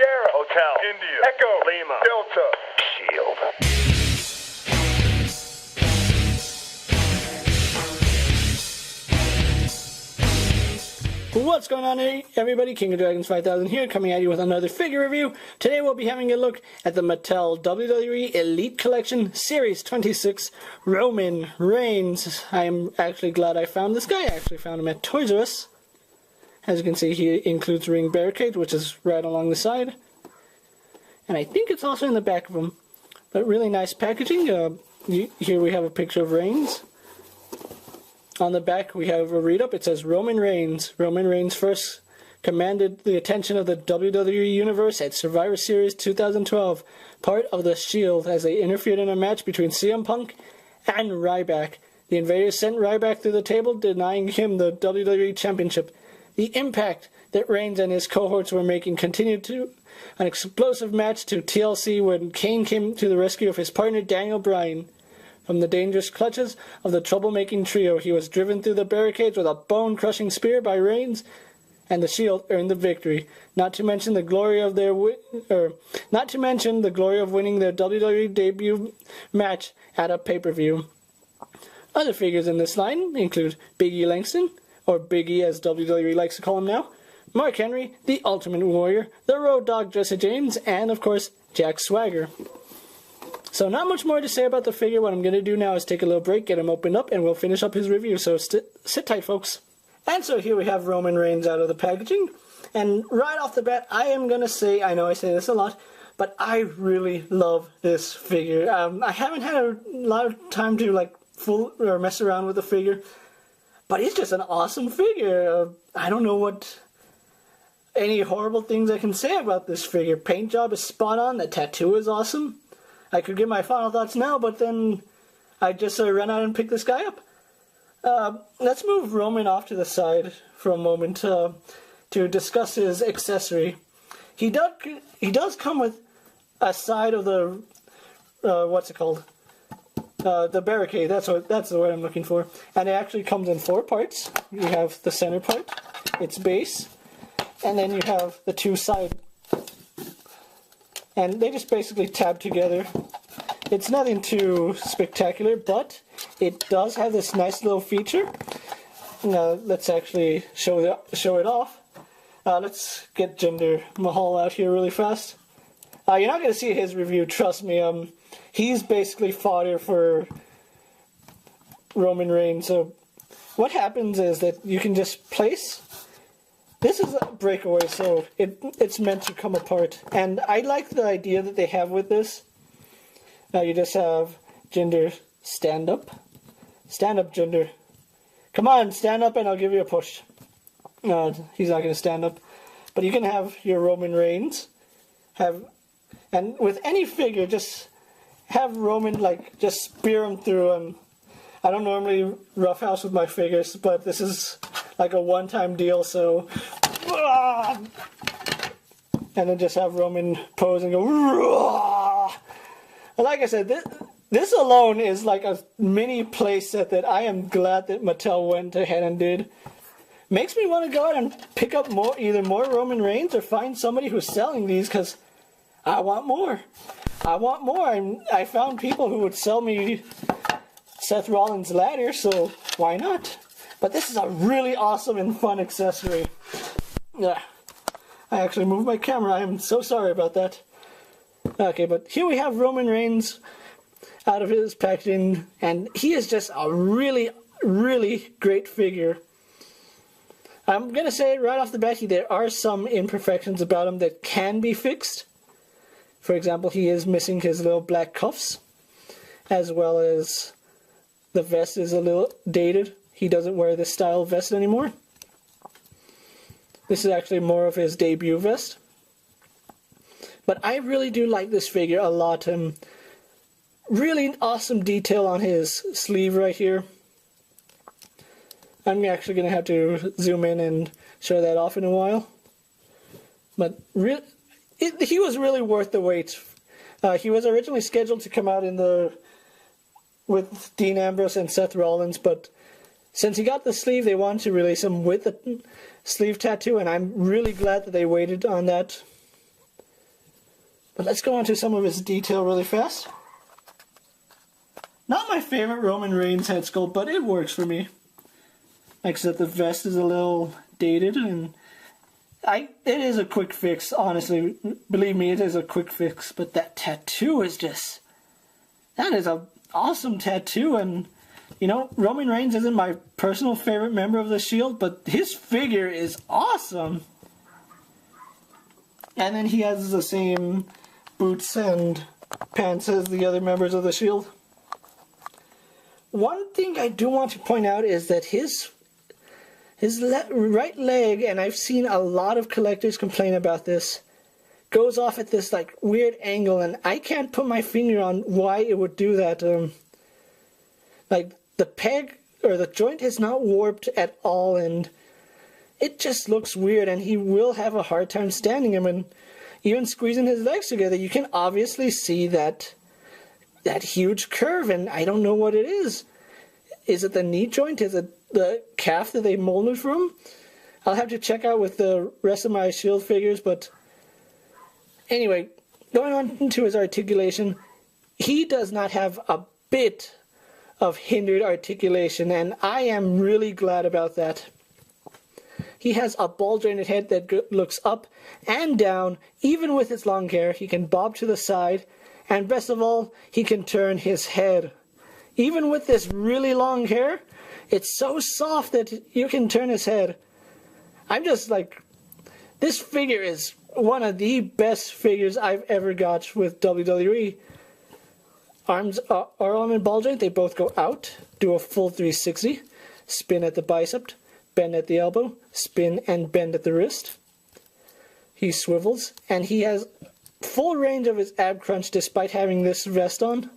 Sierra, Hotel, India, Echo, Lima, Delta, Shield. What's going on, everybody? King of Dragons 5000 here, coming at you with another figure review. Today we'll be having a look at the Mattel WWE Elite Collection Series 26 Roman Reigns. I'm actually glad I found this guy. I actually found him at Toys R Us. As you can see, he includes ring barricades, which is right along the side. And I think it's also in the back of him. But really nice packaging. Here we have a picture of Reigns. On the back we have a read-up. It says Roman Reigns. Roman Reigns first commanded the attention of the WWE Universe at Survivor Series 2012, part of the Shield, as they interfered in a match between CM Punk and Ryback. The Invaders sent Ryback through the table, denying him the WWE Championship. The impact that Reigns and his cohorts were making continued to an explosive match to TLC when Kane came to the rescue of his partner Daniel Bryan. From the dangerous clutches of the troublemaking trio, he was driven through the barricades with a bone-crushing spear by Reigns, and the Shield earned the victory. Not to mention the glory of winning their WWE debut match at a pay-per-view. Other figures in this line include Big E Langston, or Big E as WWE likes to call him now, Mark Henry, the Ultimate Warrior, the Road Dogg Jesse James, and of course Jack Swagger. So not much more to say about the figure. What I'm going to do now is take a little break, get him opened up, and we'll finish up his review. So sit tight, folks. And so here we have Roman Reigns out of the packaging. And right off the bat, I am going to say, I know I say this a lot, but I really love this figure. I haven't had a lot of time to mess around with the figure, but he's just an awesome figure. I don't know what any horrible things I can say about this figure. Paint job is spot on. The tattoo is awesome. I could give my final thoughts now, but then I just ran out and picked this guy up. Let's move Roman off to the side for a moment to discuss his accessory. He does come with a side of the what's it called? The barricade. That's the word I'm looking for. And it actually comes in 4 parts. You have the center part, its base, and then you have the 2 side. And they just basically tab together. It's nothing too spectacular, but it does have this nice little feature. Now let's actually show it off. Let's get Jinder Mahal out here really fast. You're not going to see his review, trust me. He's basically fodder for Roman Reigns. So what happens is that you can just place. This is a breakaway, so it's meant to come apart. And I like the idea that they have with this. Now you just have Jinder stand up. Stand up, Jinder. Come on, stand up and I'll give you a push. No, he's not going to stand up. But you can have your Roman Reigns. And with any figure, just have Roman, just spear him through. I don't normally roughhouse with my figures, but this is like a one-time deal, so and then just have Roman pose and go. Like I said, this alone is like a mini play set that I am glad that Mattel went ahead and did. Makes me want to go out and pick up either more Roman Reigns or find somebody who's selling these, because I want more. I want more. I found people who would sell me Seth Rollins' ladder, so why not? But this is a really awesome and fun accessory. Yeah, I actually moved my camera. I am so sorry about that. Okay, but here we have Roman Reigns out of his packaging, and he is just a really, really great figure. I'm going to say right off the bat, there are some imperfections about him that can be fixed. For example, he is missing his little black cuffs, as well as the vest is a little dated. He doesn't wear this style vest anymore. This is actually more of his debut vest. But I really do like this figure a lot. Really awesome detail on his sleeve right here. I'm actually going to have to zoom in and show that off in a while. But he was really worth the wait. He was originally scheduled to come out with Dean Ambrose and Seth Rollins, but since he got the sleeve, they wanted to release him with the sleeve tattoo, and I'm really glad that they waited on that. But let's go on to some of his detail really fast. Not my favorite Roman Reigns head sculpt, but it works for me. Except the vest is a little dated, and it is a quick fix, honestly. Believe me, it is a quick fix. But that tattoo is just... that is an awesome tattoo, and... you know, Roman Reigns isn't my personal favorite member of the Shield, but his figure is awesome. And then he has the same boots and pants as the other members of the Shield. One thing I do want to point out is that his right leg, and I've seen a lot of collectors complain about this, goes off at this like weird angle, and I can't put my finger on why it would do that. Like the peg or the joint is not warped at all, and it just looks weird, and he will have a hard time standing him, and even squeezing his legs together. You can obviously see that huge curve, and I don't know what it is. Is it the knee joint? Is it the calf that they molded from? I'll have to check out with the rest of my Shield figures, but anyway, going on into his articulation, he does not have a bit of hindered articulation, and I am really glad about that. He has a ball-jointed head that looks up and down, even with his long hair. He can bob to the side, and best of all, he can turn his head. Even with this really long hair, it's so soft that you can turn his head. I'm just like, this figure is one of the best figures I've ever got with WWE. Arm and ball joint, they both go out, do a full 360, spin at the bicep, bend at the elbow, spin and bend at the wrist. He swivels, and he has full range of his ab crunch despite having this vest on.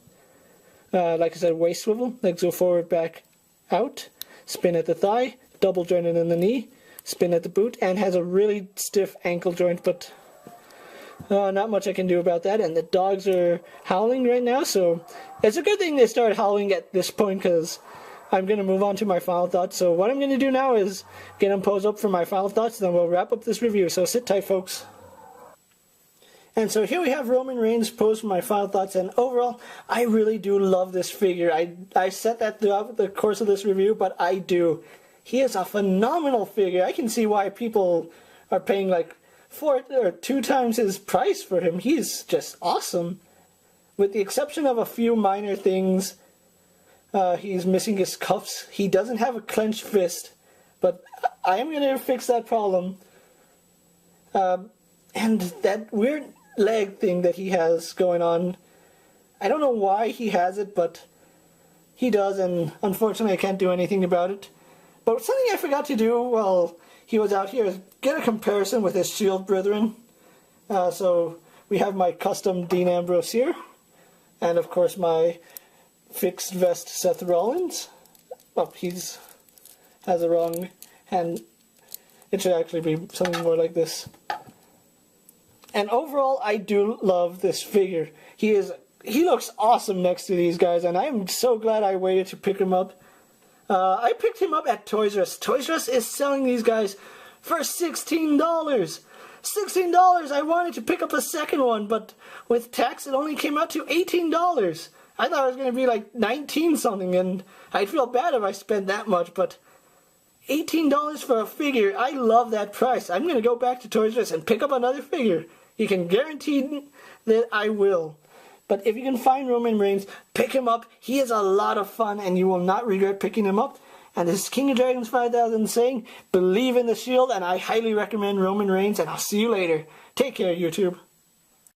Like I said, waist swivel, legs go forward, back, out, spin at the thigh, double jointed in the knee, spin at the boot, and has a really stiff ankle joint, but not much I can do about that. And the dogs are howling right now, so it's a good thing they started howling at this point, because I'm going to move on to my final thoughts. So what I'm going to do now is get them posed up for my final thoughts, then we'll wrap up this review, so sit tight, folks. And so here we have Roman Reigns posed for my final thoughts, and overall, I really do love this figure. I said that throughout the course of this review, but I do. He is a phenomenal figure. I can see why people are paying like 4 or 2 times his price for him. He's just awesome. With the exception of a few minor things, he's missing his cuffs. He doesn't have a clenched fist, but I am going to fix that problem. And that weird leg thing that he has going on, I don't know why he has it, but he does, and unfortunately I can't do anything about it. But something I forgot to do while he was out here is get a comparison with his Shield brethren. So we have my custom Dean Ambrose here, and of course my fixed vest Seth Rollins. Oh, has a wrong hand. It should actually be something more like this. And overall, I do love this figure. He looks awesome next to these guys, and I'm so glad I waited to pick him up. I picked him up at Toys R Us. Toys R Us is selling these guys for $16. $16! I wanted to pick up a second one, but with tax it only came out to $18. I thought it was going to be like 19 something, and I'd feel bad if I spent that much, but $18 for a figure, I love that price. I'm going to go back to Toys R Us and pick up another figure. You can guarantee that I will. But if you can find Roman Reigns, pick him up. He is a lot of fun, and you will not regret picking him up. And this is King of Dragons 5000 saying, believe in the Shield, and I highly recommend Roman Reigns, and I'll see you later. Take care, YouTube.